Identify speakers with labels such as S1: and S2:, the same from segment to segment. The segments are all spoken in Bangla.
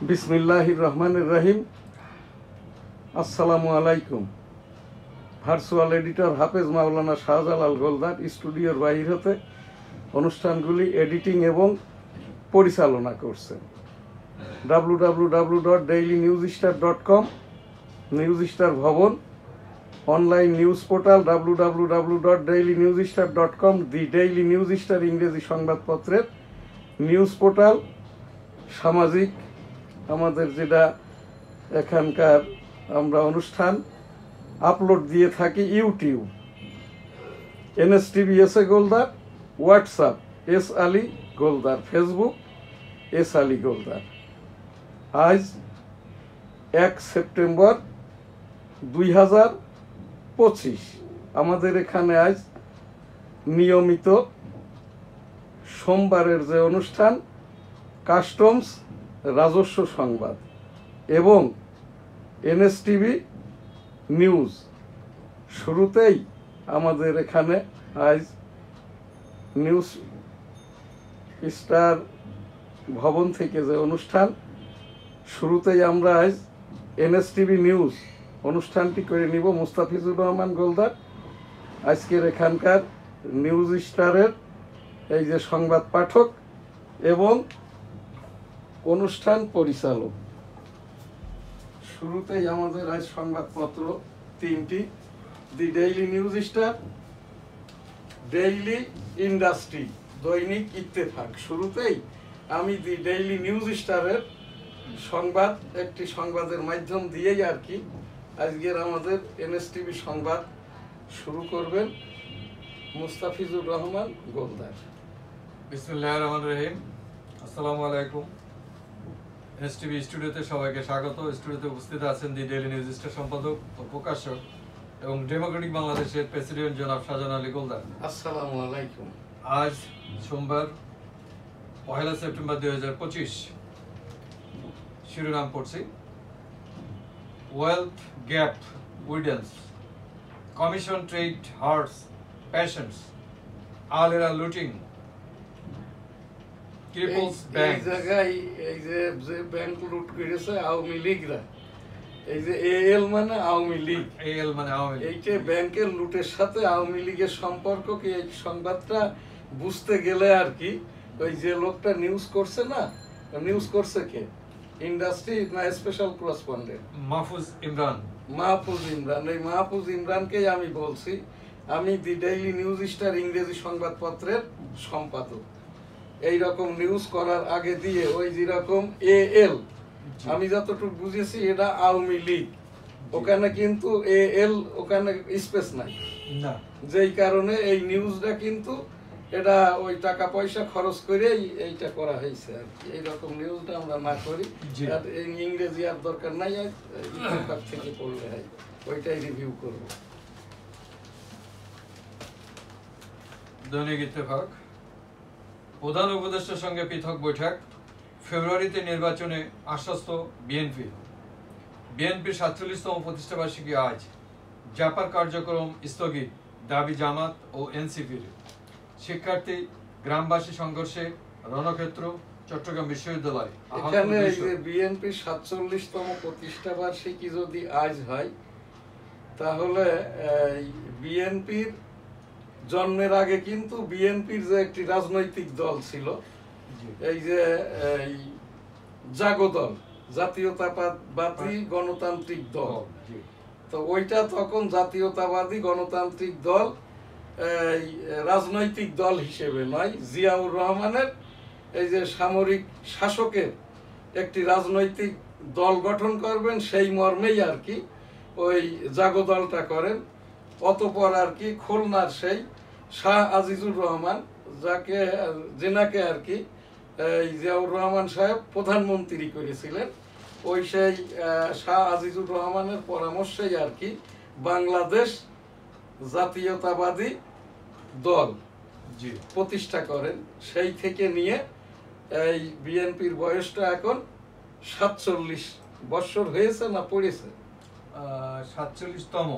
S1: বিসমিল্লাহির রহমানির রহিম। আসসালামু আলাইকুম। ভার্চুয়াল এডিটর হাফেজ মাওলানা শাহজালাল গোলদার স্টুডিওর বাহির হতে অনুষ্ঠানগুলি এডিটিং এবং পরিচালনা করছেন। www.dailynewsstar.com, নিউজ স্টার ভবন, অনলাইন নিউজ পোর্টাল www.dailynewsstar.com, দি ডেইলি নিউজ স্টার ইংরেজি সংবাদপত্রের নিউজ পোর্টাল, সামাজিক আমাদের যেটা এখানকার আমরা অনুষ্ঠান আপলোড দিয়ে থাকি YouTube, NSTV S A Goldar, WhatsApp S Ali Goldar, Facebook S Ali Goldar. আজ 1 সেপ্টেম্বর 2025। আমাদের এখানে আজ নিয়মিত সোমবারের যে অনুষ্ঠান কাস্টমস রাজস্ব সংবাদ এবং NSTV নিউজ, শুরুতেই আমাদের এখানে আজ নিউজ স্টার ভবন থেকে যে অনুষ্ঠান, শুরুতেই আমরা আজ NSTV নিউজ অনুষ্ঠানটি করে নিব। মুস্তাফিজুর রহমান গোলদার আজকের এখানকার নিউজ স্টারের এই যে সংবাদ পাঠক এবং অনুষ্ঠান পরিচালক। শুরুতেই আমাদের আজ সংবাদপত্র তিনটি: the Daily News Star, Daily Industry, Dainik Ittefaq. শুরুতেই আমি দি ডেইলি নিউজ স্টারের সংবাদ, একটি সংবাদের মাধ্যম দিয়েই আর কি আজকের আমাদের NSTV সংবাদ শুরু করবেন মুস্তাফিজুর রহমান গোলদার।
S2: বিসমিল্লাহির রহমানির রহিম। আসসালামু আলাইকুম। NSTV স্টুডিওতে সবাইকে স্বাগত। স্টুডিওতে উপস্থিত আছেন দি ডেইলি নিউজ স্টার সম্পাদক ও প্রকাশক এবং ডেমোক্রেটিক বাংলাদেশের প্রেসিডেন্ট জনাব শাহজাহান আলী গোলদার।
S1: আসসালামু আলাইকুম।
S2: আজ সোমবার 1 সেপ্টেম্বর 2025। শিরোনাম পড়ছি: wealth gap widens, commission trade hurts passions, আলেরা লুটিং, ক্রিপলস ব্যাংক।
S1: এই জায়গায় এই যে ব্যাংক লুট করেছে আওয়ামী লীগরা, এই যে AL মানে আওয়ামী লীগ,
S2: AL মানে আওয়ামী লীগ,
S1: এইটা ব্যাংকের লুটের সাথে আওয়ামী লীগের সম্পর্ক কি, এই সংবাদটা বুঝতে গেলে আর কি ওই যে লোকটা নিউজ করছে না, নিউজ করছে কে, ইন্ডাস্ট্রি না স্পেশাল করেসপন্ডেন্ট
S2: মাহফুজ ইমরান।
S1: মাহফুজ ইমরান, এই মাহফুজ ইমরানকেই আমি বলছি। আমি দি ডেইলি নিউজ স্টার ইংরেজি সংবাদপত্রের সম্পাদক। এই রকম নিউজ করার আগে দিয়ে ওই যেরকম AL, আমি যতটুকু বুঝেছি এটা আওয়ামী লীগ, ওখানে কিন্তু AL ওখানে স্পেস নাই
S2: না,
S1: যেই কারণে এই নিউজটা কিন্তু এটা ওই টাকা পয়সা খরচ করে এইটা করা হয়েছে আর কি। এইরকম নিউজটা আমরা না করি, আর এই ইংরেজি আর দরকার নাই, আর ইত্তেফাক থেকে পড়লে হয়, ওইটাই রিভিউ করব।
S2: দৈনিক ইত্তেফাক। প্রধান উপদেষ্টার সঙ্গে পৃথক বৈঠক, ফেব্রুয়ারিতে নির্বাচনে আশ্বস্ত বিএনপি। বিএনপির 47তম প্রতিষ্ঠাবার্ষিকী আজ। জাপার কার্যক্রম স্থগিত, দাবি জামাত ও এনসিপির। শিক্ষার্থী গ্রামবাসী সংঘর্ষে রণক্ষেত্র চট্টগ্রাম বিশ্ববিদ্যালয়।
S1: এখানে এই যে বিএনপির 47তম প্রতিষ্ঠাবার্ষিকী যদি আজ হয়, তাহলে বিএনপির জন্মের আগে কিন্তু বিএনপির যে একটি রাজনৈতিক দল ছিল, এই যে জাগদল, জাতীয়তাবাদী গণতান্ত্রিক দল, তো ওইটা তখন জাতীয়তাবাদী গণতান্ত্রিক দল রাজনৈতিক দল হিসেবে নয়, জিয়াউর রহমানের এই যে সামরিক শাসকের একটি রাজনৈতিক দল গঠন করবেন সেই মর্মেই আর কি ওই জাগদলটা করেন। অতঃপর আর কি খুলনার সেই শাহ আজিজুর রহমান, যেনাকে আর কি জিয়াউর রহমান সাহেব প্রধানমন্ত্রী করেছিলেন, ওই সেই শাহ আজিজুর রহমানের পরামর্শেই আর কি বাংলাদেশ জাতীয়তাবাদী দল প্রতিষ্ঠা করেন। সেই থেকে নিয়ে এই বিএনপির বয়সটা এখন 47 বছর হয়েছে না পড়েছে,
S2: 47তম,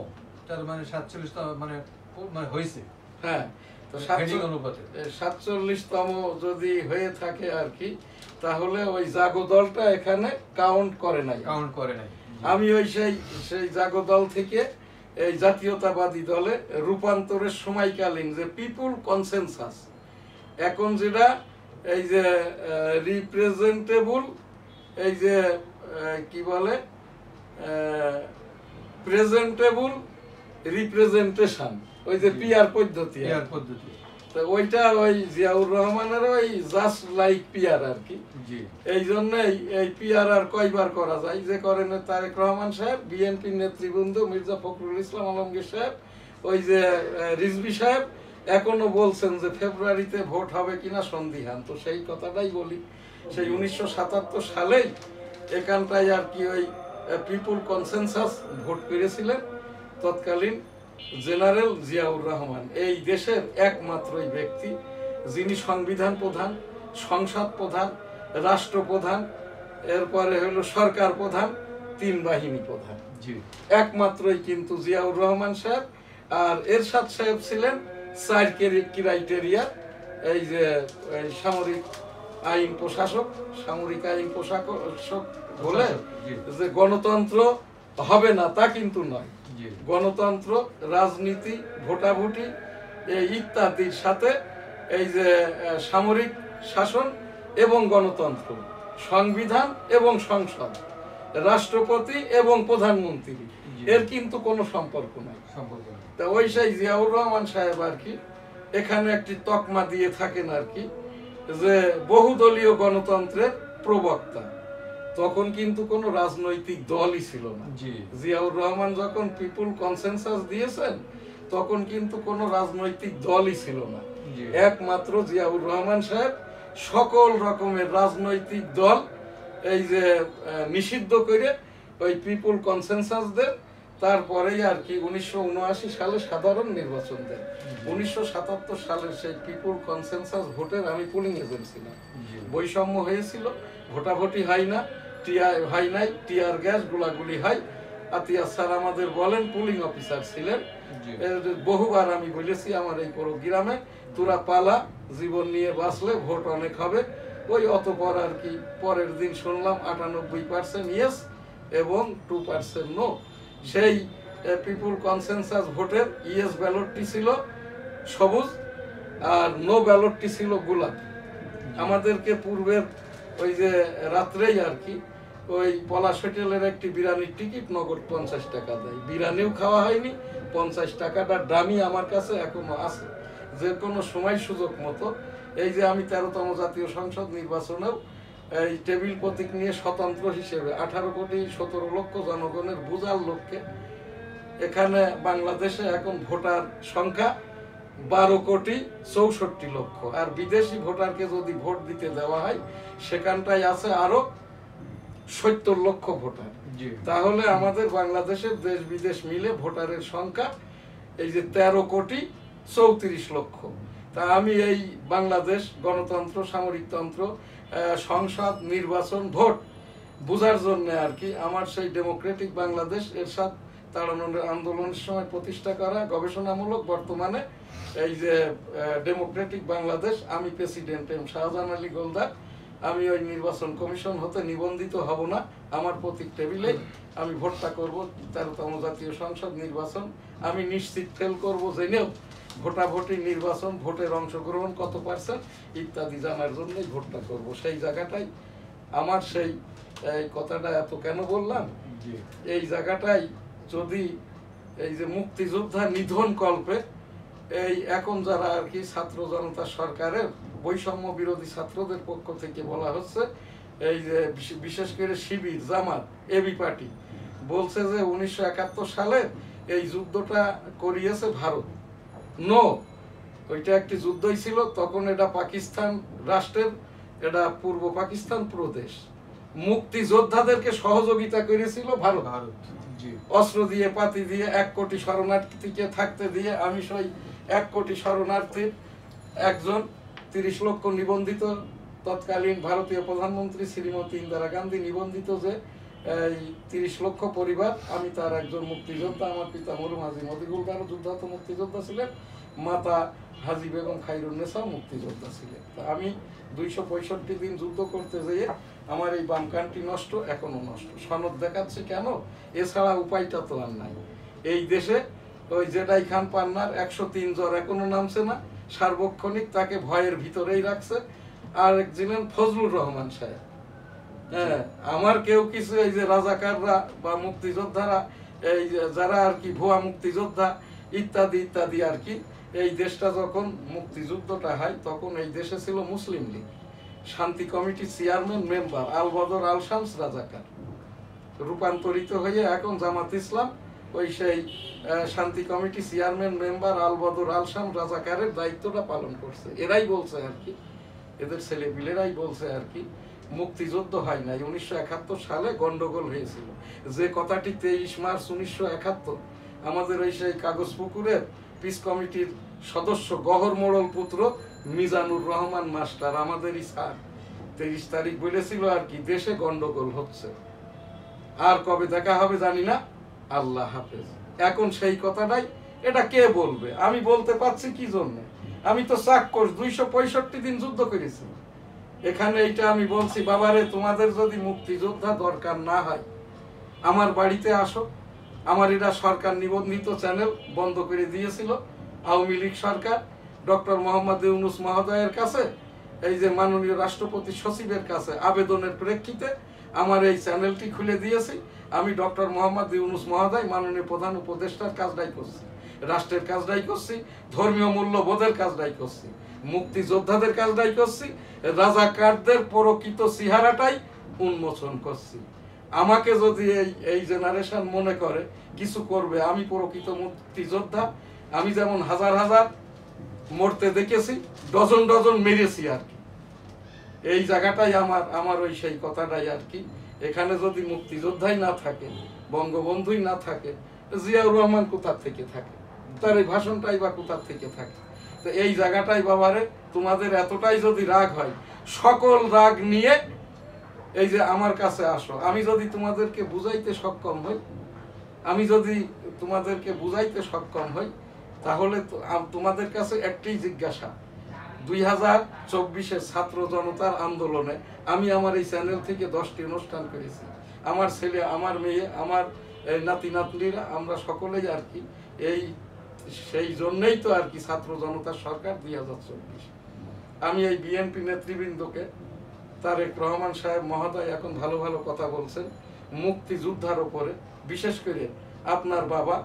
S2: তার মানে 47তম মানে হয়েছে।
S1: হ্যাঁ, তো
S2: হেডিং অনুপাতে
S1: 47তম যদি হয়ে থাকে আর কি, তাহলে ওই জাগো দলটা এখানে কাউন্ট করে নাই। আমি ওই সেই জাগো দল থেকে এই জাতীয়তাবাদী দলে রূপান্তরের সময়কালীন যে পিপুল কনসেনসাস, এখন যেটা এই যে রিপ্রেজেন্টেবল, এই যে কি বলে প্রেজেন্টেবল রিপ্রেজেন্টেশন, ওই যে পিআর পদ্ধতি, তো ওইটা ওই জিয়াউর রহমানের ওই জাস্ট লাইক পিআর আর কি। এই জন্যই এই পিআর আর কয়বার করা যায়, যে করেন তারেক রহমান সাহেব, বিএনপির নেতৃবৃন্দ মির্জা ফখরুল ইসলাম আলমগীর সাহেব, ওই যে রিজভী সাহেব এখনো বলছেন যে ফেব্রুয়ারিতে ভোট হবে কিনা সন্দিহান। তো সেই কথাটাই বলি, সেই 1977 সালেই এখানটায় আর কি ওই পিপুল কনসেনসাস ভোট করেছিলেন তৎকালীন জেনারেল জিয়াউর রহমান, এই দেশের একমাত্রই ব্যক্তি যিনি সংবিধান প্রধান, সংসদ প্রধান, রাষ্ট্রপ্রধান, এরপরে হলো সরকার প্রধান, 3 বাহিনী প্রধান, একমাত্রই কিন্তু জিয়াউর রহমান সাহেব। আর এরশাদ সাহেব ছিলেন 4 ক্রাইটেরিয়া, এই যে সামরিক আইন প্রশাসক, সামরিক আইন প্রশাসক বলে যে গণতন্ত্র হবে না তা কিন্তু নয়, গণতন্ত্র, রাজনীতি, ভোটাভুটি ইত্যাদির সাথে এই যে সামরিক শাসন এবং গণতন্ত্র, সংবিধান এবং সংসদ, রাষ্ট্রপতি এবং প্রধানমন্ত্রী, এর কিন্তু কোনো সম্পর্ক নাই। তা ওই সেই জিয়াউর রহমান সাহেব আর কি এখানে একটি তকমা দিয়ে থাকেন আর কি, যে বহুদলীয় গণতন্ত্রের প্রবক্তা। তখন কিন্তু কোনো রাজনৈতিক দলই ছিল না। জিয়াউর রহমান যখন পিপুল কনসেনসাস দিয়েছেন তখন কিন্তু কোনো রাজনৈতিক দলই ছিল না, একমাত্র জিয়াউর রহমান সাহেব সকল রকমের রাজনৈতিক দল এই যে নিষিদ্ধ করে ওই পিপুল কনসেনসাস দেন। তারপরেই আর কি 1979 সালে সাধারণ নির্বাচন দেন। 1977 সালের সেই পিপুল কনসেনসাস ভোটের আমি পুলিং এজেন্ট ছিলাম। বৈষম্য হয়েছিল, ভোটাভুটি হয় না, হয় নাই, টিয়ার গ্যাস, গোলাগুলি হয়। আতিয়া স্যার আমাদের বলেন, পুলিং অফিসার ছিলেন, বহুবার আমি বলেছি আমার এই পুরো গ্রামে, তোরা পালা, জীবন নিয়ে বাঁচলে ভোট অনেক হবে। ওই অতপর আর কি পরের দিন শুনলাম 98% ইয়েস এবং 2% নো। সেই পিপুল কনসেনসাস ভোটের ইয়েস ব্যালটটি ছিল সবুজ আর নো ব্যালটটি ছিল গোলাপি। আমাদেরকে পূর্বের ওই যে রাত্রেই আর কি ওই পলাশ হোটেলের একটি বিরিয়ানির টিকিট নগদ 50 টাকা দেয়, বিরিয়ানিও খাওয়া হয়নি, 50 টাকাটা দামি আমার কাছে এখনো আছে। যে কোনো সময় সুযোগ মতো এই যে আমি 13তম জাতীয় সংসদ নির্বাচনেও এই টেবিল প্রতীক নিয়ে স্বতন্ত্র হিসেবে 18 কোটি 17 লক্ষ জনগণের বুঝার লক্ষ্যে, এখানে বাংলাদেশে এখন ভোটার সংখ্যা 12 কোটি 64 লক্ষ, আর বিদেশি ভোটারকে যদি ভোট দিতে দেওয়া হয় সেখানটায় আছে আরো 70 লক্ষ ভোটার। তাহলে আমাদের বাংলাদেশের দেশ বিদেশ মিলে ভোটারের সংখ্যা এই যে 13 কোটি 34 লক্ষ। তা আমি এই বাংলাদেশ গণতন্ত্র, সামরিকতন্ত্র, সংসদ, নির্বাচন, ভোট বোঝার জন্য আর কি আমার সেই ডেমোক্রেটিক বাংলাদেশ এরশাদ তাড়ানোর আন্দোলনের সময় প্রতিষ্ঠা করা গবেষণামূলক, বর্তমানে এই যে ডেমোক্রেটিক বাংলাদেশ, আমি প্রেসিডেন্ট এম শাহজাহান আলী গোলদার, আমি ওই নির্বাচন কমিশন হতে নিবন্ধিত হব না, আমার প্রতীক টেবিলে আমি ভোটটা করব 13তম জাতীয় সংসদ নির্বাচন, আমি নিশ্চিত ফেল করব জেনেও ভোটাভুটি, নির্বাচন, ভোটের অংশগ্রহণ কত পার্সেন্ট ইত্যাদি জানার জন্যই ভোটটা করব। সেই জায়গাটাই আমার সেই কথাটা এত কেন বললাম, এই জায়গাটাই যদি এই যে মুক্তিযোদ্ধা নিধন কল্পে এই এখন যারা আর কি ছাত্র জনতা সরকারের বৈষম্য বিরোধী ছাত্রদের পক্ষ থেকে বলা হচ্ছে, এই যে বিশেষ করে শিবির, জামাত, এবি পার্টি বলছে যে 1971 সালে এই যুদ্ধটা করিয়েছে ভারত। নো, ওইটা একটি যুদ্ধই ছিল, তখন এটা পাকিস্তান রাষ্ট্রের, এটা পূর্ব পাকিস্তান প্রদেশ, মুক্তিযোদ্ধাদেরকে সহযোগিতা করেছিল ভারত। অস্ত্র দিয়ে, পাতি দিয়ে, 1 কোটি শরণার্থীকে থাকতে দিয়ে, আমি সেই 1 কোটি শরণার্থীর একজন, 30 লক্ষ নিবন্ধিত তৎকালীন ভারতীয় প্রধানমন্ত্রী শ্রীমতী ইন্দিরা গান্ধী নিবন্ধিত যে এই 30 লক্ষ পরিবার, আমি তার একজন মুক্তিযোদ্ধা। আমার পিতা মরহুম হাজী মতিউর রহমান যুদ্ধাহত মুক্তিযোদ্ধা ছিলেন, মাতা হাজী বেগম খায়রুন্নেসা মুক্তিযোদ্ধা ছিলেন। তা আমি 265 দিন যুদ্ধ করতে যেয়ে আমার এই বাম কানটি নষ্ট, এখনো নষ্ট। সনদ দেখাচ্ছে কেন? এছাড়া উপায়টা তো আর নাই। এই দেশে ওই জেডাই খান পান্নার 103 জ্বর এখনো নামছে না, সার্বক্ষণিক তাকে ভয়ের ভিতরেই রাখছে। আর একজনের ফজলুর রহমান সাহেব, হ্যাঁ, আমার কেউ কিছু এই যে রাজাকাররা বা মুক্তিযোদ্ধারা, এই যারা আর কি ভুয়া মুক্তিযোদ্ধা ইত্যাদি ইত্যাদি আর কি, এই দেশটা যখন মুক্তিযুদ্ধটা হয় তখন এই দেশে ছিল মুসলিম লীগ, শান্তি কমিটি চেয়ারম্যান মেম্বার আল বদর আল শামস রাজাকার, রূপান্তরিত হয়ে এখন জামাত ইসলাম ওই সেই শান্তি কমিটি চেয়ারম্যান মেম্বার আল বদর আল শামস রাজাকারের দায়িত্বটা পালন করছে। এরাই বলছে আর কি, এদের ছেলেপিলেরাই বলছে আর কি মুক্তিযুদ্ধ হয় নাই, 1971 সালে গন্ডগোল হয়েছিল। যে কথাটি 23 মার্চ 1971 আমাদের ওই সেই কাগজপুকুরের পিস কমিটির সদস্য গহর মোড়ল পুত্র মিজানুর রহমান মাস্টার আমাদেরই স্যার 23 তারিখ বলেছিল আর কি দেশে গন্ডগোল হচ্ছে, আর কবে দেখা হবে জানি না, আল্লাহ হাফেজ। এখন সেই কথাটাই, এটা কে বলবে? আমি বলতে পারছি কি জন্য? আমি তো চাক্কর 265 দিন যুদ্ধ করেছি। এখানে এইটা আমি বলছি, বাবারে তোমাদের যদি মুক্তিযোদ্ধা দরকার না হয় আমার বাড়িতে আসো। আমার এটা সরকার নিবন্ধিত চ্যানেল বন্ধ করে দিয়েছিল আওয়ামী লীগ সরকার, ডক্টর মোহাম্মদ ইউনূস মহোদয়ের কাছে, এই যে মাননীয় রাষ্ট্রপতি সচিবের কাছে আবেদনের প্রেক্ষিতে আমার এই চ্যানেলটি খুলে দিয়েছি। আমি ডক্টর মোহাম্মদ ইউনূস মহোদয় মাননীয় প্রধান উপদেষ্টার কাজটাই করছি, রাষ্ট্রের কাজটাই করছি, ধর্মীয় মূল্যবোধের কাজটাই করছি, মুক্তিযোদ্ধাদের কাজটাই করছি, রাজাকারদের প্রকৃত চেহারাটাই উন্মোচন করছি। আমাকে যদি এই জেনারেশন মনে করে কিছু করবে, আমি প্রকৃত মুক্তিযোদ্ধা। আমি যেমন হাজার হাজার মরতে দেখেছি, ডজন ডজন মেরেছি আর কি। এই জায়গাটাই আমার ওই সেই কথাটাই আর কি। এখানে যদি মুক্তিযোদ্ধাই না থাকে, বঙ্গবন্ধুই না থাকে, জিয়াউর রহমান কোথা থেকে থাকে? তার এই ভাষণটাই বা কোথা থেকে থাকে? তো এই জায়গাটাই বাবারে, তোমাদের এতটাই যদি রাগ হয়, সকল রাগ নিয়ে এই যে আমার কাছে আসো। আমি যদি তোমাদেরকে বুঝাইতে সক্ষম হই, তাহলে তোমাদের কাছে একটাই জিজ্ঞাসা, 2024-এর ছাত্র জনতার আন্দোলনে আমি আমার এই চ্যানেল থেকে 10টি অনুষ্ঠান করেছি। আমার ছেলে, আমার মেয়ে, আমার নাতি নাতনিরা, আমরা সকলেই আর কি সেই জন্যই তো আর কি ছাত্র জনতার সরকার 2024। আমি এই বিএনপি নেতৃবৃন্দকে, তারেক রহমান সাহেব মহোদয় এখন ভালো ভালো কথা বলছেন মুক্তিযুদ্ধার উপরে, বিশেষ করে আপনার বাবা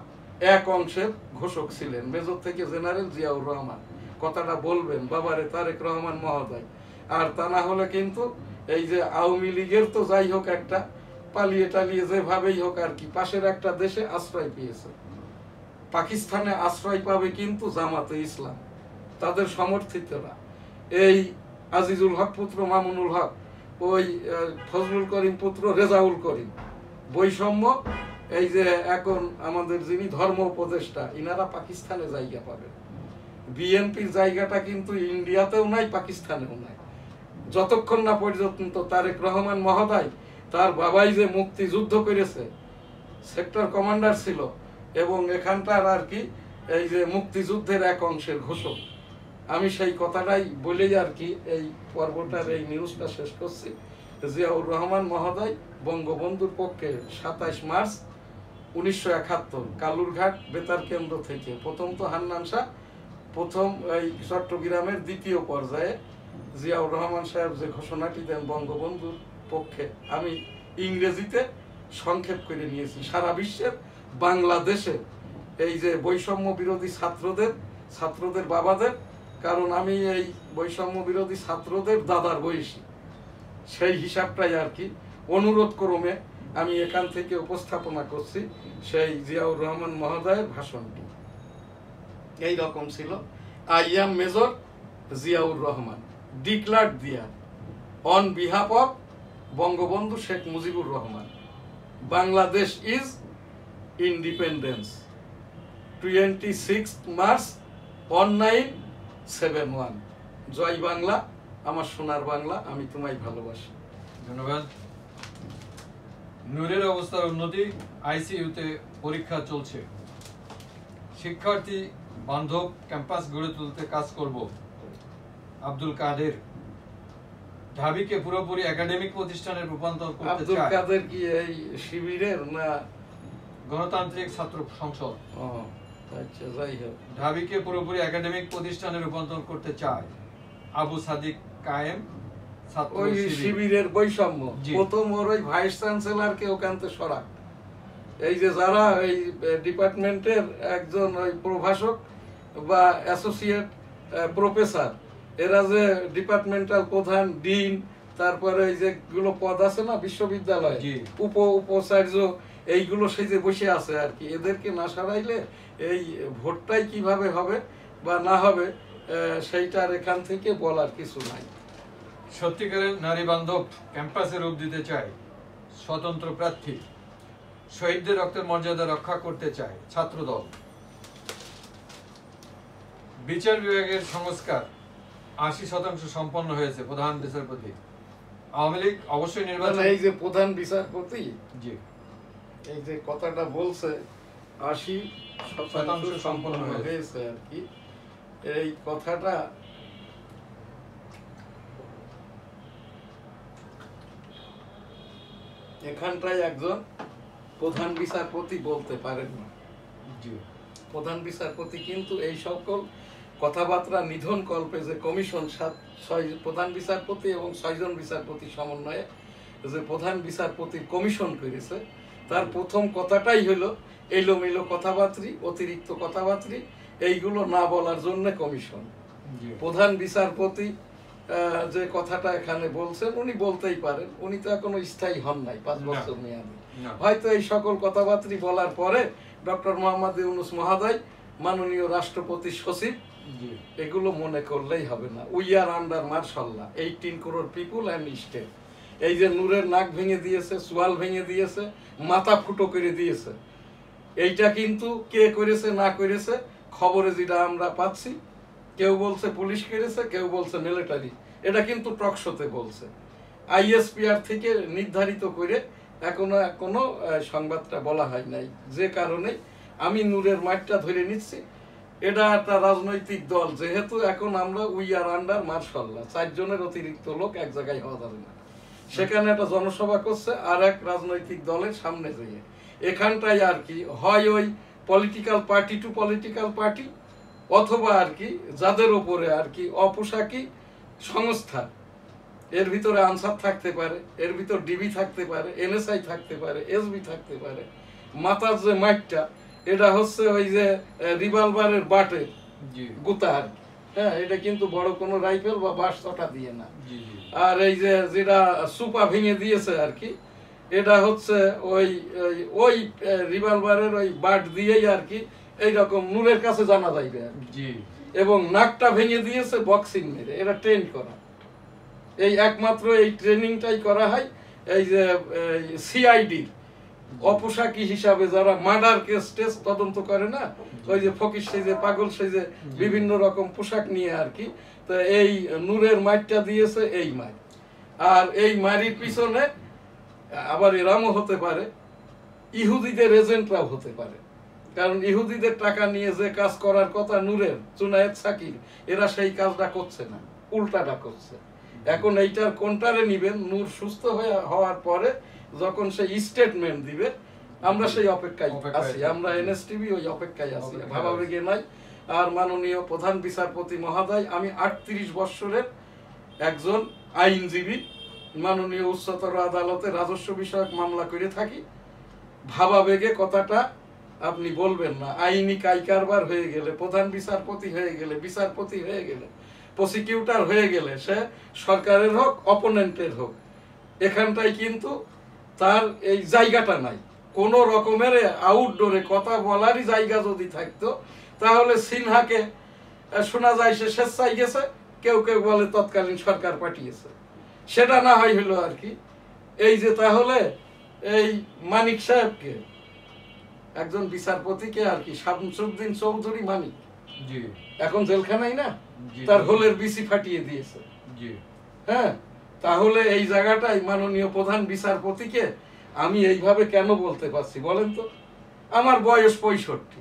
S1: এক অংশের ঘোষক ছিলেন, মেজর থেকে জেনারেল জিয়াউর রহমান। কথাটা বলবেন বাবারে তারেক রহমান মহোদয়। আর তা না হলে কিন্তু এই যে আওয়ামী লীগের তো যাই হোক একটা পালিয়ে টালিয়ে যেভাবেই হোক আর কি পাশের একটা দেশে আশ্রয় পেয়েছে, পাকিস্তানে আশ্রয় পাবে কিন্তু জামাতে ইসলাম, তাদের সমর্থিতরা, এই আজিজুল হক পুত্র মামুনুল হক, ওই ফজলুল করিম পুত্র রেজাউল করিম, বৈষম্য, এই যে এখন আমাদের যিনি ধর্ম উপদেষ্টা, ইনারা পাকিস্তানে জায়গা পাবে। বিএনপির জায়গাটা কিন্তু ইন্ডিয়াতেও নাই, পাকিস্তানেও নাই, যতক্ষণ না পর্যন্ত তারেক রহমান মহোদয়, তার বাবাই যে মুক্তিযুদ্ধ করেছে, সেক্টর কমান্ডার ছিল এবং এখানটার আর কি এই যে মুক্তিযুদ্ধের এক অংশের ঘোষক। আমি সেই কথাটাই বলেই আর কি এই পর্বটার এই নিউজটা শেষ করছি। জিয়াউর রহমান মহোদয় বঙ্গবন্ধুর পক্ষে 27 মার্চ 1971 কালুরঘাট বেতার কেন্দ্র থেকে প্রথম তো হান্নান শাহ, প্রথম এই চট্টগ্রামের দ্বিতীয় পর্যায়ে জিয়াউর রহমান সাহেব যে ঘোষণাটি দেন বঙ্গবন্ধুর পক্ষে, আমি ইংরেজিতে সংক্ষেপ করে নিয়েছি। সারা বিশ্বের বাংলাদেশে এই যে বৈষম্য বিরোধী ছাত্রদের বাবাদের, কারণ আমি এই বৈষম্য বিরোধী ছাত্রদের দাদার বয়সী, সেই হিসাবটাই আর কি অনুরোধ ক্রমে আমি এখান থেকে উপস্থাপনা করছি সেই জিয়াউর রহমান মহোদয়ের ভাষণটি। এই রকম ছিল, I am Major Ziaur Rahman, declared there on behalf of Bangabandhu Sheikh Mujibur Rahman, Bangladesh is independence 26 March 1971। জয় বাংলা, আমার সোনার বাংলা, আমি তোমায় ভালোবাসি।
S2: ধন্যবাদ। নূরের অবস্থার উন্নতি, আইসিইউতে পরীক্ষা চলছে, শিক্ষার্থী বান্ধব ক্যাম্পাস গড়ে তুলতে কাজ করব। আব্দুল কাদের। ঢাবিকে পুরোপুরি একাডেমিক প্রতিষ্ঠানে রূপান্তর করতে
S1: আব্দুল
S2: চায়।
S1: কাদের কি এই শিবিরের না
S2: গণতান্ত্রিক ছাত্র সংসদ?
S1: আচ্ছা, যাই হোক।
S2: ঢাবিকে পুরোপুরি একাডেমিক প্রতিষ্ঠানে রূপান্তর করতে চায় আবু সাদিক কায়েম, ছাত্র
S1: ওই শিবিরের বৈষম্য।
S2: জি।
S1: প্রথম ওর ওই ভাইস চ্যান্সেলরকে ওখানতে সরা। এই যে যারা এই ডিপার্টমেন্টের একজন ওই প্রভাষক বা অ্যাসোসিয়েট প্রফেসর, এরা যে ডিপার্টমেন্টাল প্রধান, ডিন, তারপরে এই যেগুলো পদ আছে না বিশ্ববিদ্যালয়ে,
S2: জি।
S1: উপাচার্য, এইগুলো সেই যে বসে আছে আর কি, এদেরকে না সরাইলে এই ভোটটাই কিভাবে হবে বা না হবে সেইটার এখান থেকে বলার কিছু নাই।
S2: সত্যিকারের নারী বান্ধব ক্যাম্পাসে রূপ দিতে চায় স্বতন্ত্র প্রার্থী। শহীদদের রক্তের মর্যাদা রক্ষা করতে চায় ছাত্রদল। বিচার বিভাগের সংস্কার ৮০% সম্পন্ন হয়েছে প্রধান বিচারপতি। আওয়ামী লীগ অবশ্যই নির্বাচন।
S1: এই যে প্রধান বিচারপতি
S2: জি,
S1: এই যে কথাটা বলছে ৮০% সম্পন্ন হয়েছে আর কি, এই কথাটা এখানটায় একজন প্রধান বিচারপতি বলতে পারেন না।
S2: জি,
S1: প্রধান বিচারপতি কিন্তু এই সকল কথাবার্তা নিধন কল্পে যে কমিশন প্রধান বিচারপতি এবং ৬ জন বিচারপতি সমন্বয়ে যে প্রধান বিচারপতির কমিশন করেছে, তার প্রথম কথাটাই হলো এলোমেলো কথাবার্তা, অতিরিক্ত কথাবার্তা, এইগুলো না বলার জন্য কমিশন। প্রধান বিচারপতি যে কথাটা এখানে বলছেন, উনি বলতেই পারেন, উনি তো এখনো স্থায়ী হন নাই, ৫ বছর মেয়াদী। হয়তো এই সকল কথাবার্তা বলার পরে ডক্টর মোহাম্মদ ইউনূস মহোদয়, মাননীয় রাষ্ট্রপতি সচিব, এগুলো মনে করলেই হবে না। উই আর আন্ডার মার্শাল্লাহ 18 crore পিপুল অ্যান্ড স্টেট। এই যে নূরের নাক ভেঙে দিয়েছে, চোয়াল ভেঙে দিয়েছে, মাথা ফুটো করে দিয়েছে, এইটা কিন্তু কে করেছে না করেছে খবরে যেটা আমরা পাচ্ছি, কেউ বলছে পুলিশ করেছে, কেউ বলছে মিলিটারি, এটা কিন্তু টকশোতে বলছে। আইএসপিআর থেকে নির্ধারিত করে এখনো কোনো সংবাদটা বলা হয় নাই, যে কারণে আমি নূরের মাঠটা ধরে নিচ্ছি। এটা একটা রাজনৈতিক দল, যেহেতু এখন আমরা উই আর আন্ডার মার্শাল্লাহ, 4 জনের অতিরিক্ত লোক এক জায়গায় হওয়া যাবে না, সেখানে একটা জনসভা করছে আর এক রাজনৈতিক দলের সামনে যেয়ে। এখানটাই আর কি হয় ওই political party to political party, অথবা আর কি যাদের উপরে আর কি অপোশাকি সংস্থা, এর ভিতরে আনসার থাকতে পারে, এর ভিতর ডিবি থাকতে পারে, এনএসআই থাকতে পারে, এসবি থাকতে পারে। মাথার যে মাইটটা, এটা হচ্ছে ওই যে রিভলভারের বাটে গুতা আর কি। হ্যাঁ, এটা কিন্তু বড় কোনো রাইফেল বা বাঁশ চটা দিয়ে না। আর এই যে যেটা সুপা ভেঙে দিয়েছে আর কি, এটা হচ্ছে ওই ওই রিভলভারের ওই বাট দিয়েই আর কি এইরকম নূরের কাছে জানা যাইবে আর কি। এবং নাকটা ভেঙে দিয়েছে বক্সিং মেরে, এটা ট্রেন করা। এই একমাত্র এই ট্রেনিংটাই করা হয় এই যে সিআইডি অপোশাকি হিসাবে, যারা মার্ডার কেস টেস্ট তদন্ত করে না, ওই যে ফকির সেজে, পাগল সেজে, বিভিন্ন রকম পোশাক নিয়ে আর কি। তো এই নূরের মাইটটা দিয়েছে এই মাই। আর এই মারির পিছনে আবার এরামও হতে পারে, ইহুদিদের এজেন্টরাও হতে পারে। কারণ ইহুদিদের টাকা নিয়ে যে কাজ করার কথা নূরের, জুনায়েদ সাকির, এরা সেই কাজটা করছে না, উল্টাটা করছে। এখন এইটার কোনটারে নিবেন, নূর সুস্থ হওয়ার পরে যখন সেই স্টেটমেন্ট দিবে, আমরা সেই অপেক্ষায় আছি, আমরা এনএসটিভি ওই অপেক্ষায় আছি, ভাবাবেগে নাই। আর মাননীয় প্রধান বিচারপতি মহোদয়, আমি 38 বৎসরের একজন আইনজীবী, মাননীয় উচ্চতর আদালতে রাজস্ব বিষয়ক মামলা করে থাকি। ভাবাবেগে কথাটা আপনি বলবেন না। আইনি কারবার হয়ে গেলে, প্রধান বিচারপতি হয়ে গেলে, বিচারপতি হয়ে গেলে, প্রসিকিউটর হয়ে গেলে, সে সরকারের হোক অপোনেন্টের হোক, এখানটায় কিন্তু তার এই জায়গাটা নাই। কোন রকমের আউটডোরে কথা বলারই জায়গা যদি থাকতো, তাহলে সিনহাকে শোনা যায় সে স্বেচ্ছায় গেছে, কেউ কেউ বলে তৎকালীন সরকার পাঠিয়েছে, সেটা না হয় হলো আর কি। এই যে তাহলে এই মানিক সাহেবকে, একজন বিচারপতিকে আর কি, শামসুদ্দিন চৌধুরী মানিক, এখন জেলখানায় না, তার হোলের বিসি ফাটিয়ে দিয়েছে। হ্যাঁ, তাহলে এই জায়গাটাই মাননীয় প্রধান বিচারপতিকে আমি এইভাবে কেন বলতে পারছি বলেন তো? আমার বয়স 65,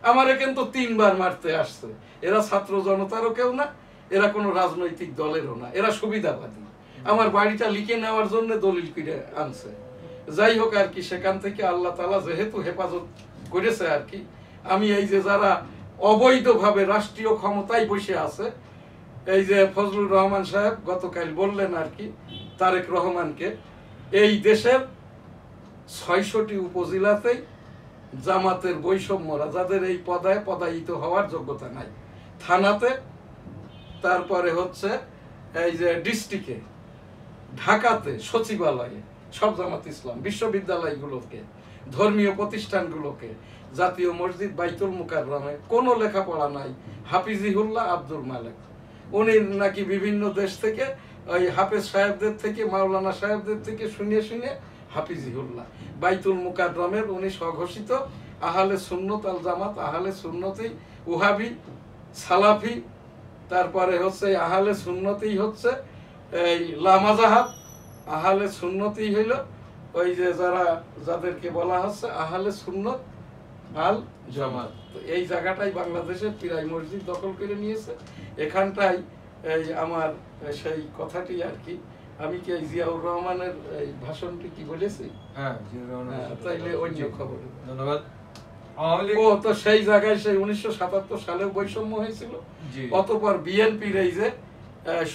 S1: আমারে কিন্তু 3 বার মারতে আসছে। এরা ছাত্র জনতারও কেউ না, এরা কোনো রাজনৈতিক দলেরও না, এরা সুবিধাবাদী। আমার বাড়িটা লিখে নেওয়ার জন্য দলিল করে আনছে। যাই হোক আর কি, সেখান থেকে আল্লাহ তাআলা যেহেতু হেফাজত করেছে আর কি, আমি এই যে যারা অবৈধভাবে রাষ্ট্রীয় ক্ষমতায় বসে আছে, এই যে ফজলুর রহমান সাহেব গতকাল বললেন আর কি, তারেক রহমানকে, এই দেশের ৬০০টি উপজেলাতেই জামাতের বৈষম্যরা, যাদের এই পদায় পদায়িত হওয়ার যোগ্যতা নাই, থানাতে, তারপরে হচ্ছে এই যে ডিস্ট্রিক্টে, ঢাকাতে, সচিবালয়ে সব জামাত ইসলাম, বিশ্ববিদ্যালয়গুলোকে, ধর্মীয় প্রতিষ্ঠানগুলোকে, জাতীয় মসজিদ বাইতুল মুকাররমে কোনো লেখাপড়া নাই। হাফিজিহুল্লাহ আব্দুল মালেক, উনি নাকি বিভিন্ন দেশ থেকে ওই হাফেজ সাহেবদের থেকে, মাওলানা সাহেবদের থেকে শুনে শুনে হাফিজিহুল্লাহ বাইতুল মুকাররমের উনি স্বঘোষিত আহলে সুন্নত আল জামাত, আহলে সুন্নতি উহাবি সালাফি, তারপরে হচ্ছে আহলে সুন্নতি হচ্ছে এই লামাজাহাব, আহলে সুন্নতি হইল ওই যে যাদেরকে বলা হচ্ছে আহলে সুন্নত আল জামাত। এই জায়গাটাই বাংলাদেশের পিরাই মসজিদ দখল করে নিয়েছে। এখানটাই এই আমার সেই কথাটি আর কি, আমি কি জিয়াউর রহমানের এই ভাষণটি কি বলেছি?
S2: হ্যাঁ, জিয়াউর রহমান।
S1: তাইলে অন্য খবর।
S2: ধন্যবাদ।
S1: ও তো সেই জায়গায় সেই 1977 সালে বৈষম্য হয়েছিল। অতঃপর বিএনপির এই যে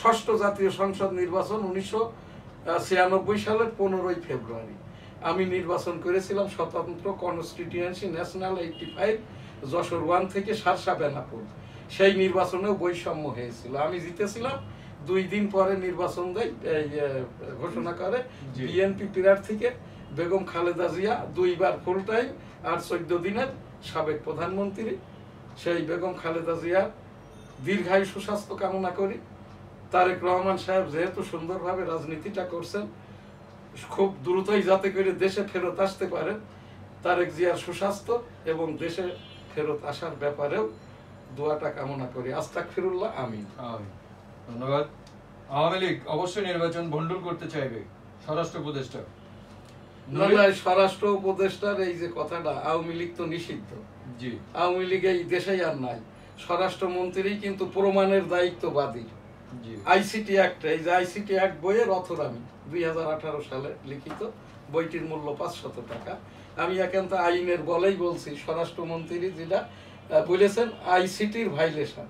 S1: ৬ষ্ঠ জাতীয় সংসদ নির্বাচন 1996 সালের 15 ফেব্রুয়ারি আমি নির্বাচন করেছিলাম স্বতন্ত্র কনস্টিটিউয়েন্সি ন্যাশনাল 85 যশোর 1 থেকে সারসা বেনাপুর। সেই নির্বাচনেও বৈষম্য হয়েছিল, আমি জিতেছিলাম। 2 দিন পরে নির্বাচন দেয় ঘোষণা করে বিএনপি প্রার্থীকে বেগম খালেদা জিয়া, 2 বার ফুল টাইম আর 14 দিনের সাবেক প্রধানমন্ত্রী, সেই বেগম খালেদা জিয়া দীর্ঘায়ু সুস্বাস্থ্য কামনা করি। তারেক রহমান সাহেব যেহেতু সুন্দরভাবে রাজনীতিটা করছেন, খুব দ্রুতই যাতে করে দেশে ফেরত আসতে পারেন, তারেক জিয়ার সুস্বাস্থ্য এবং দেশে ফেরত আসার ব্যাপারেও দোয়াটা কামনা করি। আস্তাগফিরুল্লাহ, আমিন।
S2: ধন্যবাদ। আওয়ামী লীগ অবশ্যই নির্বাচন ভণ্ডুল করতে চাইবে, স্বরাষ্ট্র উপদেষ্টা।
S1: স্বরাষ্ট্র উপদেষ্টার এই যে কথাটা, আওয়ামী লীগ তো নিষিদ্ধ, জি, আওয়ামী লীগ এই দেশেই আর নাই। স্বরাষ্ট্রমন্ত্রী কিন্তু প্রমাণের দায়িত্ববাদী। আইসিটি অ্যাক্ট, এই যে আইসিটি অ্যাক্ট বইয়ের অথর আমি 2018 সালে লিখিত, বইটির মূল্য 500 টাকা। আমি একান্ত আইনের বলেই বলছি, স্বরাষ্ট্রমন্ত্রী যেটা বলেছেন আইসিটির ভাইলেশন,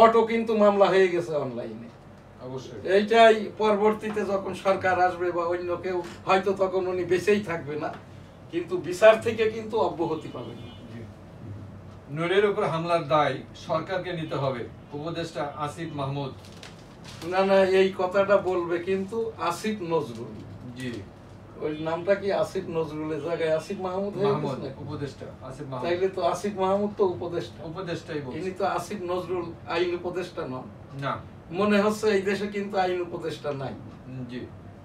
S1: অটো কিন্তু মামলা হয়ে গেছে অনলাইনে। এইটাই পরবর্তীতে যখন সরকার আসবে বা অন্য কেউ, হয়তো তখন উনি বেঁচেই থাকবে না, কিন্তু বিচার থেকে কিন্তু অব্যাহতি পাবে না।
S2: নূরের উপর হামলার দায় সরকারকে নিতে হবে, উপদেষ্টা আসিফ মাহমুদ।
S1: না না, এই কথাটা বলবে কিন্তু আসিফ নজরুল। জি, ওই নামটা কি আসিফ নজরুলের জায়গায় আসিফ মাহমুদ হয়ে গেছে না?
S2: উপদেষ্টা আসিফ মাহমুদ।
S1: তাইলে তো আসিফ মাহমুদ তো উপদেষ্টা,
S2: উপদেষ্টাই বলছে।
S1: ইনি তো আসিফ নজরুল আইন উপদেষ্টা নন
S2: না,
S1: মনে হচ্ছে। এই দেশে কিন্তু আইন উপদেষ্টা নাই।
S2: জি,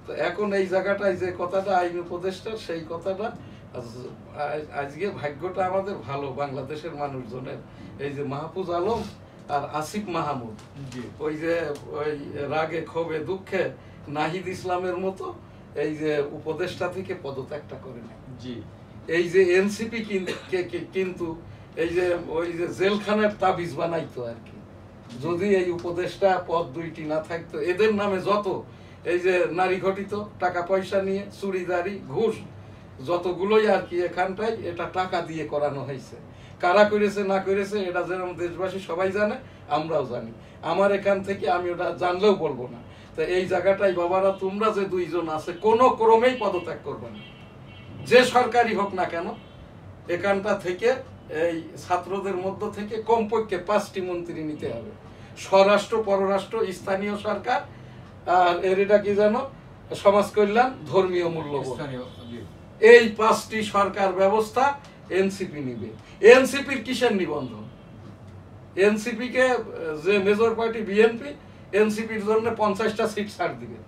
S1: তো এখন এই জায়গাটায় যে কথাটা আইন উপদেষ্টা, সেই কথাটা আজকে ভাগ্যটা আমাদের ভালো বাংলাদেশের মানুষজনের, এই যে মাহফুজ আলম আর আসিফ মাহমুদ, ওই যে ওই রাগে ক্ষোভে দুঃখে নাহিদ ইসলামের মতো এই যে উপদেষ্টা থেকে পদত্যাগটা করে না। জি, এই যে এনসিপি কিন্তু এই যে ওই যে জেলখানার তাবিজ বানাইতো আর কি, যদি এই উপদেষ্টা পদ 2টি না থাকতো, এদের নামে যত এই যে নারী ঘটিত টাকা পয়সা নিয়ে চুরিদারি ঘুষ যতগুলোই আর কি এখানটায়, এটা টাকা দিয়ে করানো হয়েছে। কারা করেছে না করেছে এটা যেরকম দেশবাসী সবাই জানে, আমরাও জানি। আমার এখান থেকে আমি ওটা জানলেও বলবো না। তো এই জায়গাটাই বাবারা, তোমরা যে 2 জন আছে, কোনো ক্রমেই পদত্যাগ করবে না, যে সরকারি হোক না কেন। এখানটা থেকে এই ছাত্রদের মধ্য থেকে কমপক্ষে 5টি মন্ত্রী নিতে হবে, স্বরাষ্ট্র, পররাষ্ট্র, স্থানীয় সরকার, আর এরিটা কি জানো, সমাজ কল্যাণ, ধর্মীয় মূল্যবোধ। এই 5টি সরকার ব্যবস্থা এনসিপি নিবে। এনসিপির কিসের নিবন্ধন? এনসিপি কে যে মেজর পার্টি বিএনপি, এনসিপির জন্য 50টা সিট ছাড় দিবে।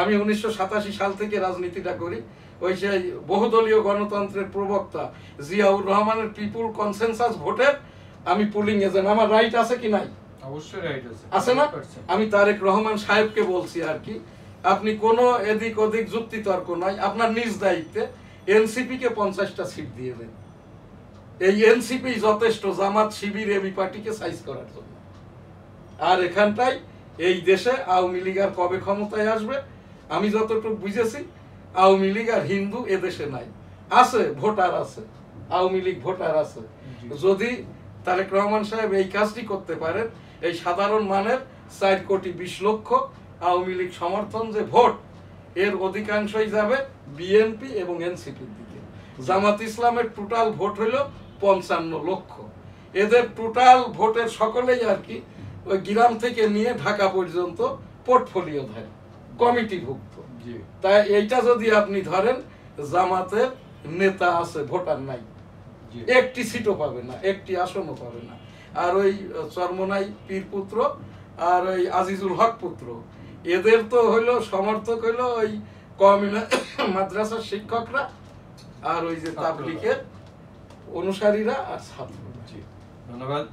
S1: আমি 1987 সাল থেকে রাজনীতিটা করি। ওই সেই বহুদলীয় গণতন্ত্রের প্রবক্তা জিয়াউর রহমানের পিপুল কনসেনসাস ভোটের আমি পুলিং এজেন্ট। আমার রাইট আছে কি নাই?
S2: অবশ্যই রাইট আছে,
S1: আছে না? আমি তারেক রহমান সাহেবকে বলছি আর কি, আপনি কোনো এদিক ওদিক যুক্তি তর্ক নয়, আপনার নিজ দায়িত্বে এনসিপি কে 50টা সিট দিয়ে দেন। এই এনসিপি যথেষ্ট জামাত শিবির এবি পার্টিকে সাইজ করার জন্য। আর এখানটায় এই দেশে আওয়ামী লীগ আর কবে ক্ষমতায় আসবে, আমি যতটুকু বুঝেছি আওয়ামী লীগ আর হিন্দু এদেশে নাই, আছে ভোটার আছে, আওয়ামী লীগ ভোটার আছে। যদি তারেক রহমান সাহেব এই কাজটি করতে পারেন, এই সাধারণ মানের 4,20,00,000 আওয়ামী লীগ সমর্থন যে ভোট, এর অধিকাংশই যাবে বিএনপি এবং এনসিপির দিকে। জামাত ইসলামের টোটাল ভোট হলো 55 লক্ষ। এদের টোটাল ভোটের সকলেই আর কি ওই গ্রাম থেকে নিয়ে ঢাকা পর্যন্ত পোর্টফোলিও ধরে, কমিটিভুক্ত। তাই এইটা যদি আপনি ধরেন, জামাতের নেতা আছে, ভোটার নাই, একটি সিটও পাবে না, একটি আসনও পাবে না। আর ওই চরমনাই পীর পুত্র আর ওই আজিজুল হক পুত্র, এদের তো হইলো সমর্থক হইলো ওই মাদ্রাসার শিক্ষকরা আর ওই যে তাবলীগের অনুসারীরা আর ছাত্ররা।
S2: ধন্যবাদ।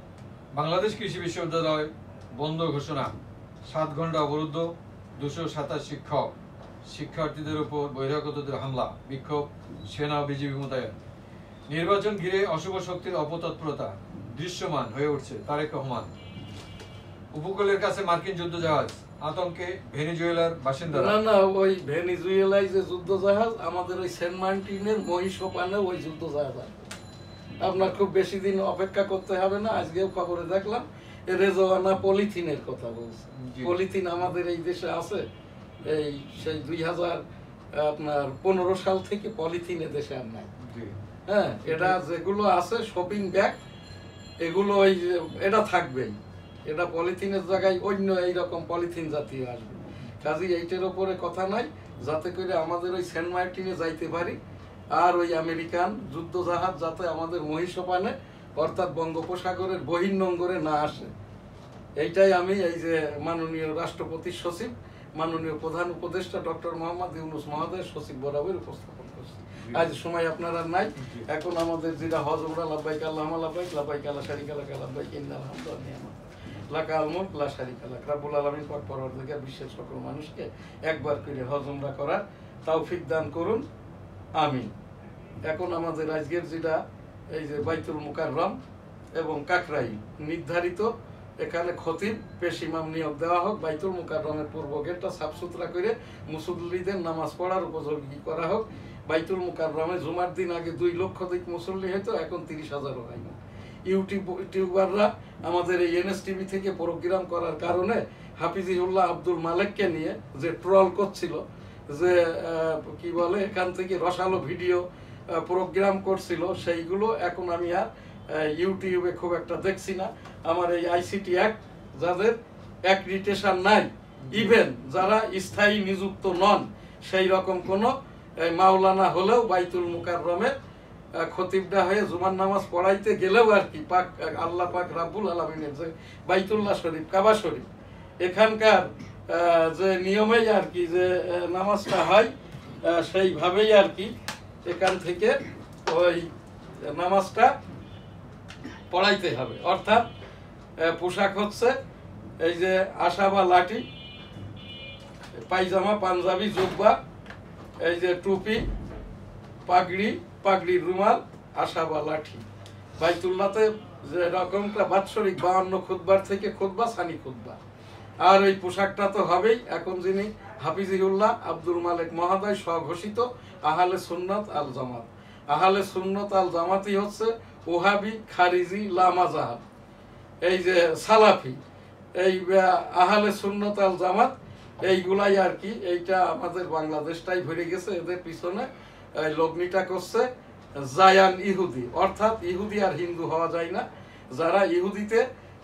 S2: বাংলাদেশ কৃষি বিশ্ববিদ্যালয় বন্ধ ঘোষণা, 7 ঘন্টা অবরুদ্ধ, 227 শিক্ষার্থীদের উপর বহিরাগতদের হামলা, বিক্ষোভ, সেনা ও বিজিবি মোতায়েন। নির্বাচন ঘিরে অশুভ শক্তির অপতৎপরতা দৃশ্যমান হয়ে উঠছে। তারেক রহমান। উপকূলের কাছে মার্কিন যুদ্ধ জাহাজ, আতঙ্কে ভেনেজুয়েলার বাসিন্দারা।
S1: না, ওই ভেনেজুয়েলায় যে যুদ্ধ জাহাজ, আমাদের ওই সেন্ট মার্টিনের মহিষোপানে ওই যুদ্ধ জাহাজ আছে। আপনার খুব বেশি দিন অপেক্ষা করতে হবে না। আজকেও খবরে দেখলাম রেজওয়ানা পলিথিনের কথা বলছে। পলিথিন আমাদের এই দেশে আছে, এই সেই 2015 সাল থেকে পলিথিন দেশে আর নাই। হ্যাঁ, এটা যেগুলো আছে শপিং ব্যাগ, এগুলো ওই এটা থাকবেই, এটা পলিথিনের জায়গায় অন্য এইরকম পলিথিন জাতীয় আসবে। কাজে এইটার ওপরে কথা নাই, যাতে করে আমাদের ওই সেন্ট মার্টিনে যাইতে পারি। আর ওই আমেরিকান যুদ্ধ জাহাজ যাতে আমাদের মহিষোপানে অর্থাৎ বঙ্গোপসাগরের বহির্নোঙ্গরে না আসে, এইটাই আমি এই যে মাননীয় রাষ্ট্রপতির সচিব, মাননীয় প্রধান উপদেষ্টা ডক্টর মোহাম্মদ ইউনূস মহোদয়ের সচিব বরাবর উপস্থাপন করছি। আজ সময় আপনার আর নাই। এখন আমাদের যেটা হজ উমরা লাব্বাইক আল্লাহুম্মা লাব্বাইক, লাব্বাইক লা শারীকা লাক লাব্বাইক ইন্নাল হামদা ওয়া নি'মাত লাকা আল মুলক লা শারীকা লাক। রব্বুল আলামিন পাক পরওয়ারদিগার বিশ্বের সকল মানুষকে একবার করে হজ উমরা করার তৌফিক দান করুন, আমিন। এখন আমাদের আজকের যেটা এই যে বাইতুল মুকাররম এবং কাকরাই নির্ধারিত, এখানে খতিব পেশ ইমাম নিয়োগ দেওয়া হোক। বাইতুল মুকাররমের পূর্ব গেটটা সাফ সুতরা করে মুসল্লিদের নামাজ পড়ার উপযোগী করা হোক। বাইতুল মুকাররমে জুমার দিন আগে 2 লক্ষ দিক মুসল্লি হয়তো, এখন 30,000 হয় না। ইউটিউবাররা আমাদের এই এনএসটিভি থেকে প্রোগ্রাম করার কারণে হাফিজুল্লাহ আব্দুল মালেককে নিয়ে যে ট্রল করছিল, যে কি বলে এখান থেকে রসালো ভিডিও প্রোগ্রাম করছিল, সেইগুলো এখন আমি আর ইউটিউবে খুব একটা দেখছি না। আমার এই আইসিটি অ্যাক্ট যাদের অ্যাক্রিডিটেশন নাই, ইভেন যারা স্থায়ী নিযুক্ত নন, সেই রকম কোনো মাওলানা হলেও বাইতুল মুকাররমের খতিবটা হয়ে জুমার নামাজ পড়াইতে গেলেও আর কি পাক আল্লাহ পাক রাব্বুল আলামিনের যে বাইতুল্লাহ শরীফ, কাবা শরীফ, এখানকার যে নিয়মেই আর কি যে নামাজটা হয়, সেইভাবেই আর কি এখান থেকে ওই নামাজটা পড়াইতে হবে। অর্থাৎ পোশাক হচ্ছে এই যে আশা বা লাঠি, পায়জামা, পাঞ্জাবি, জুব্বা, এই যে টুপি, পাগড়ির রুমাল, আশা বা লাঠি। বাইতুল্লাহতে যে রকমটা বাৎসরিক 52 খুতবার থেকে খুতবা, সানি খুতবা। আর ওই পোশাকটা তো হবেই। এখন যিনি হাফিজুল্লাহ আব্দুল মালেক মহোদয় স্বঘোষিত আহলে সুন্নাত আল জামাত। আহলে সুন্নাত আল জামাতই হচ্ছে ওহাবি, খারিজি, লামাজাহাব, এই যে সালাফি, এই আহলে সুন্নাত আল জামাত, এইগুলাই আর কি। এইটা আমাদের বাংলাদেশটাই ভরে গেছে এদের পিছনে। লগ্নিটা করছে জায়ান ইহুদি, অর্থাৎ ইহুদি আর হিন্দু হওয়া যায় না। যারা ইহুদিতে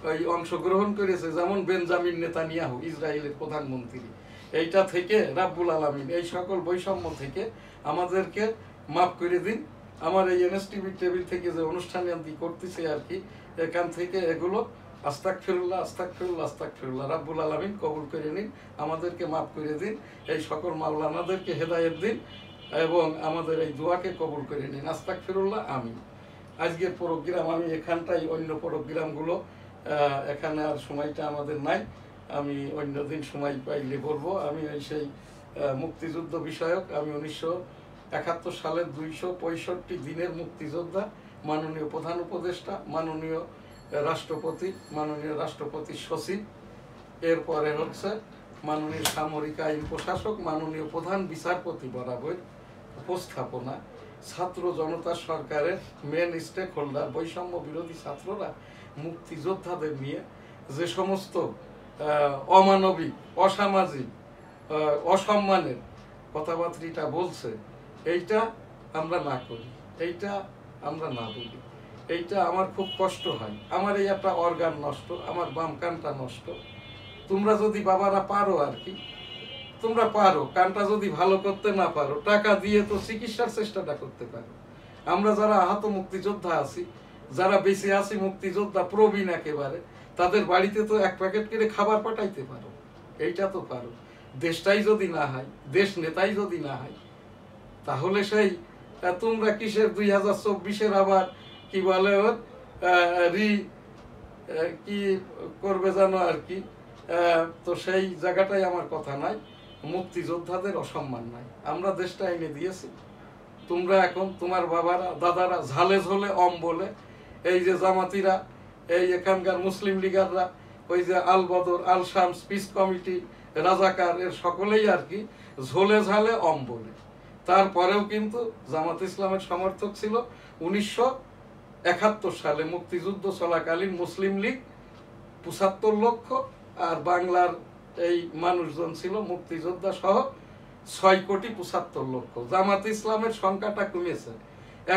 S1: ওই অংশগ্রহণ করেছে, যেমন বেঞ্জামিন নেতানিয়াহু, ইসরায়েলের প্রধানমন্ত্রী, এইটা থেকে রাব্বুল আলামিন এই সকল বৈষম্য থেকে আমাদেরকে মাফ করে দিন। আমার এই এনএসটিভি টেবিল থেকে যে অনুষ্ঠানে আমি করতেছি আর কি, এখান থেকে এগুলো আস্তাগফিরুল্লাহ, আস্তাগফিরুল্লাহ, আস্তাগফিরুল্লাহ, রাব্বুল আলামিন কবুল করে নিন, আমাদেরকে মাফ করে দিন, এই সকল মাওলানাদেরকে হেদায়েত দিন এবং আমাদের এই দোয়াকে কবুল করে নিন। আস্তাগফিরুল্লাহ, আমিন। আজকের প্রোগ্রাম আমি এখানটাই, অন্য প্রোগ্রামগুলো এখানে আর সময়টা আমাদের নাই, আমি অন্য দিন সময় পাইলে বলবো। আমি সেই মুক্তিযুদ্ধ বিষয়ক, আমি 1971 সালের 265 দিনের মুক্তিযোদ্ধা, মাননীয় প্রধান উপদেষ্টা, মাননীয় রাষ্ট্রপতির সচিব, এরপরে হচ্ছে মাননীয় সামরিক আইন প্রশাসক, মাননীয় প্রধান বিচারপতি বরাবর উপস্থাপনা, ছাত্র জনতা সরকারের মেন স্টেক হোল্ডার, বৈষম্য বিরোধী ছাত্ররা মুক্তিযোদ্ধাদের নিয়ে যে সমস্ত অমানবিক, অসামাজিক, অসম্মানের কথাবার্তা বলছে, এইটা আমরা না করি, এইটা আমরা না বলি। এইটা আমার খুব কষ্ট হয়। আমার এই একটা অর্গান নষ্ট, আমার বাম কানটা নষ্ট। তোমরা যদি বাবারা পারো আর কি, তোমরা পারো, কানটা যদি ভালো করতে না পারো, টাকা দিয়ে তো চিকিৎসার চেষ্টাটা করতে পারো। আমরা যারা আহত মুক্তিযোদ্ধা আছি, যারা বেঁচে আছি মুক্তিযোদ্ধা প্রবীণ একেবারে, তাদের বাড়িতে তো 1 প্যাকেট করে খাবার পাঠাইতে পারো, এইটা তো পারো। দেশটাই যদি না হয়, দেশ নেতাই যদি না হয়, তাহলে সেই তোমরা কিসের 2024-এর আবার কি বলে ওর কি করবে জানো আর কি। তো সেই জায়গাটাই আমার কথা নাই, মুক্তিযোদ্ধাদের অসম্মান নাই। আমরা দেশটা এনে দিয়েছি, তোমরা এখন তোমার বাবারা দাদারা ঝালে ঝোলে বলে, এই যে জামাতিরা, এই এখানকার মুসলিম লীগাররা, ওই যে আল বদর, আল শামস, পিস কমিটি, রাজাকার, এর সকলেই আর কি ঝোলে ঝালে বলে। তারপরেও কিন্তু জামাত ইসলামের সমর্থক ছিল 1971 সালে মুক্তিযুদ্ধ চলাকালীন মুসলিম লীগ 75 লক্ষ, আর বাংলার এই মানুষজন ছিল মুক্তিযোদ্ধা সহ 6,75,00,000। জামাত ইসলামের সংখ্যাটা কমেছে,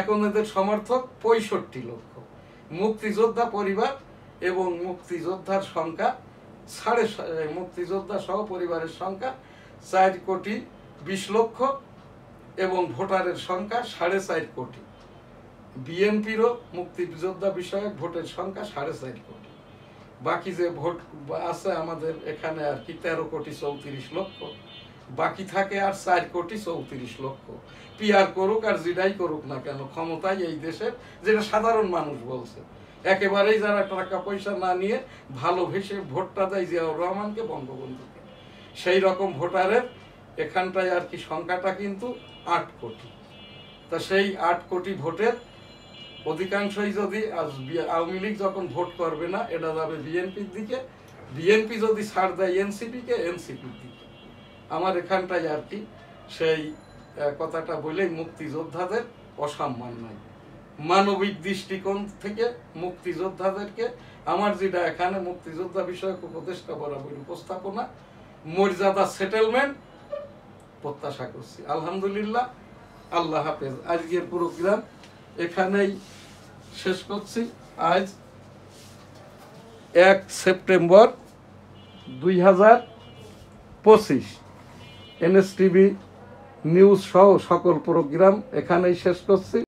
S1: এখন এদের সমর্থক 65 লক্ষ। মুক্তিযোদ্ধা পরিবার এবং মুক্তিযোদ্ধার সংখ্যা মুক্তিযোদ্ধা সহ পরিবারের সংখ্যা 4,20,00,000 এবং ভোটারের সংখ্যা 4.5 কোটি। বিএনপিরও মুক্তিযোদ্ধা বিষয়ক ভোটের সংখ্যা 4.5 কোটি। বাকি যে ভোট আছে আমাদের এখানে আর কি 13,34,00,000, বাকি থাকে আর 4,34,00,000। পিআর করুক আর যেটাই করুক না কেন, ক্ষমতায় এই দেশের, যেটা সাধারণ মানুষ বলছে, একেবারেই যারা টাকা পয়সা না নিয়ে ভালোবেসে ভোটটা দেয় জিয়াউর রহমানকে, বঙ্গবন্ধুকে, সেই রকম ভোটারের এখানটায় আর কি সংখ্যাটা কিন্তু 8 কোটি। তা সেই 8 কোটি ভোটের অধিকাংশই যদি আওয়ামী লীগ যখন ভোট করবে না, এটা যাবে বিএনপির দিকে, বিএনপি যদি ছাড় দেয় এনসিপিকে, এনসিপির দিকে। আমার এখানটায় আর কি সেই কথাটা বলেই মুক্তিযোদ্ধাদের অসম্মান নাই। মানবিক দৃষ্টিকোণ থেকে মুক্তিযোদ্ধাদেরকে আমার যেটা এখানে মুক্তিযোদ্ধা বিষয়ক উপদেষ্টা বরাবর উপস্থাপনা, মর্যাদা সেটেলমেন্ট প্রত্যাশা করছি। আলহামদুলিল্লাহ, আল্লাহ হাফেজ। আজকের প্রোগ্রাম এখানেই শেষ করছি। আজ 1 সেপ্টেম্বর 2025। NSTV নিউজ সহ সকল প্রোগ্রাম এখানেই শেষ করছি।